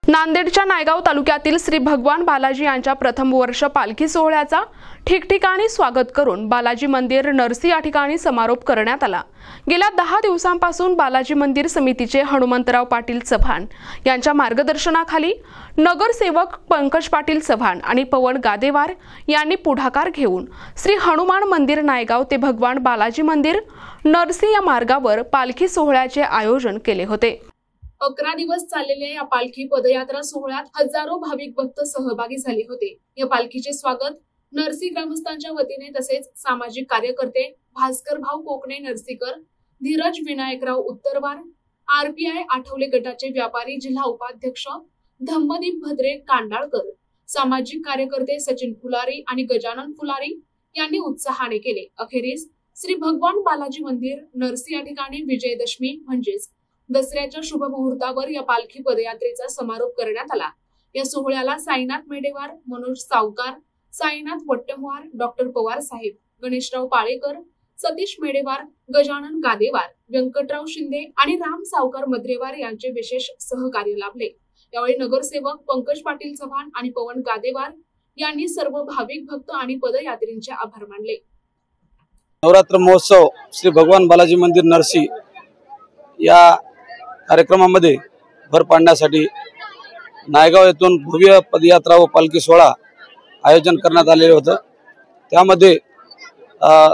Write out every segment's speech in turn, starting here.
नांदेडच्या नायगाव तालुक्यातील श्री भगवान बालाजी यांच्या प्रथम वर्ष पालखी सोहळ्याचा ठिकठिकाणी स्वागत करून बालाजी मंदिर नरसी या ठिकाणी समारोप करण्यात आला। गेल्या 10 दिवसांपासून बालाजी मंदिर समितीचे हनुमंतराव पाटील चव्हाण यांच्या मार्गदर्शनाखाली नगरसेवक पंकज पाटील चव्हाण आणि पवन गादेवार यांनी पुढाकार घेऊन श्री हनुमान मंदिर नायगाव ते भगवान बालाजी मंदिर नरसी या मार्गावर पालखी सोहळ्याचे आयोजन केले होते। 11 दिवस चाललेल्या या पालखी पदयात्रा सोहळ्यात हजारो भाविक भक्त सहभागी झाले होते। या पालखीचे स्वागत नरसी ग्रामस्थांच्या वतीने तसेच सामाजिक कार्यकर्ते भास्कर भाऊ कोकणे नरसीकर, धीरज विनायकराव उत्तरवार, आरपीआय आठवले गटाचे व्यापारी जिल्हा उपाध्यक्ष धम्मदीप भद्रे कांडाळकर, सामाजिक कार्यकर्ते सचिन फुलारी आणि गजानन फुलारी यांनी उत्साहाने केले। अखेरीस श्री भगवान बालाजी मंदिर नरसी या ठिकाणी विजयदशमी म्हणजेच दसऱ्याच्या शुभ मुहूर्तावर या पालखी पदयात्रेचा समारोप करण्यात आला। या सोहळ्याला साईनाथ मेडेवार, मनोज सावकार, साईनाथ वट्टमवार, डॉक्टर पवार साहेब, गणेशराव पाळेकर, सतीश मेडेवार, गजानन गादेवार, व्यंकटराव शिंदे आणि राम सावकार मद्रेवार यांचे विशेष सहकार्य लाभले। यावेळी नगरसेवक पंकज पाटील चव्हाण आणि पवन गादेवार यांनी सर्व भाविक भक्त आणि पदयात्रींचे आभार मानले। नवरात्र महोत्सव श्री भगवान बालाजी मंदिर नरसी या कार्यक्रमामध्ये भर पाडण्यासाठी नायगाव येथून भव्य पदयात्रा व पालखी सोहळा आयोजन करण्यात आलेले होते। त्यामध्ये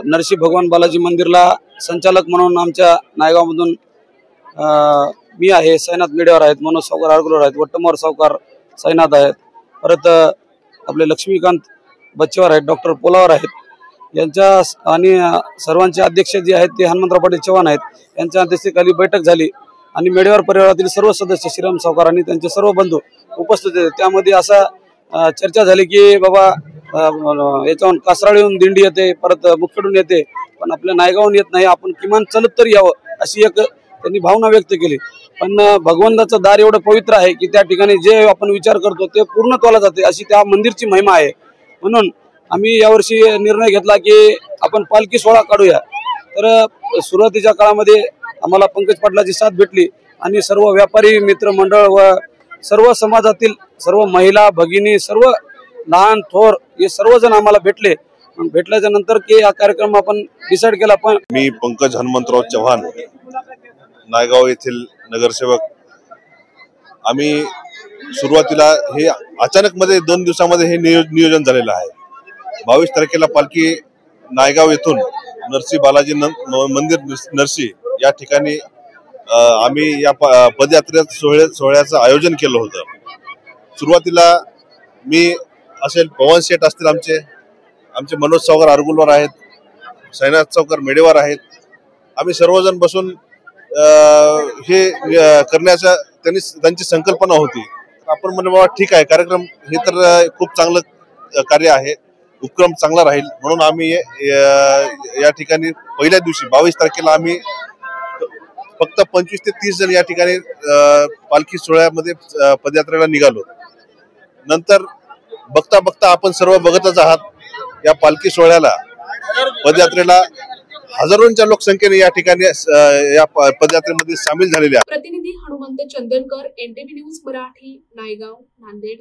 नरसी भगवान बालाजी मंदिरला संचालक म्हणून आमच्या नायगावमधून मी आहे, साईनाथ मेडेवार आहेत, मनोज सावकार आरगुलर आहेत, वट्टमवार सावकार साईनाथ आहेत, परत आपले लक्ष्मीकांत बच्चेवार आहेत, डॉक्टर पोलावर आहेत, यांच्या आणि सर्वांचे अध्यक्ष जे आहेत ते हनुमंतराव पाटील चव्हाण आहेत। यांच्या अध्यक्षतेखाली बैठक झाली आणि मेडेवार परिवारातील सर्व सदस्य श्रीराम सावकार आणि त्यांचे सर्व बंधू उपस्थित होते। त्यामध्ये असा चर्चा झाली की बाबा याच्याहून कासराळीहून दिंडी येते, परत मुखेडून येते, पण आपल्या नायगावून येत नाही, आपण किमान चलत तरी यावं अशी एक त्यांनी भावना व्यक्त केली। पण भगवंताचं दार एवढं पवित्र आहे की त्या ठिकाणी जे आपण विचार करतो ते पूर्णत्वाला जाते, अशी त्या मंदिरची महिमा आहे। म्हणून आम्ही यावर्षी निर्णय घेतला की आपण पालखी सोहळा काढूया। तर सुरुवातीच्या काळामध्ये आम्हाला पंकज पाटलाची साथ भेटली आणि सर्व व्यापारी मित्र मंडळ व सर्व समाजातील सर्व महिला भगिनी, सर्व लहान थोर हे सर्वजण आम्हाला भेटले। भेटल्याच्या नंतर की हा कार्यक्रम आपण डिसाइड केला। पण मी पंकज हनुमंतराव चव्हाण, नायगाव येथील नगरसेवक। आम्ही सुरुवातीला हे अचानक मध्ये 2 दिवसामध्ये हे नियोजन झालेलं आहे। 22 तारखेला पालखी नायगाव येथून नरसी बालाजी मंदिर नरसी या ठिकाणी आम्ही या पदयात्रेत सोहळ्याचं आयोजन केलं होतं। सुरुवातीला मी असेल, पवन शेठ असतील, आमचे मनोज सावकार आरगुलवर आहेत, साईनाथ सावकार मेडेवार आहेत, आम्ही सर्वजण बसून हे करण्याचा त्यांची संकल्पना होती। आपण म्हणलं बाबा ठीक आहे, कार्यक्रम हे तर खूप चांगलं कार्य आहे, उपक्रम चांगला राहील, म्हणून आम्ही या ठिकाणी पहिल्या दिवशी 22 तारखेला आम्ही फक्त 25 ते 30 जण या ठिकाणी पालखी सोहळ्यामध्ये पदयात्रेला निघालो। नंतर बघता बघता आपण सर्व बघतच आहात, या पालखी सोहळ्याला पदयात्रेला हजारोंच्या लोकसंख्येने या ठिकाणी या पदयात्रेमध्ये सामील झालेले आहेत। प्रतिनिधी हनुमंत चंदनकर, NTV न्यूज मराठी, नायगाव, नांदेड।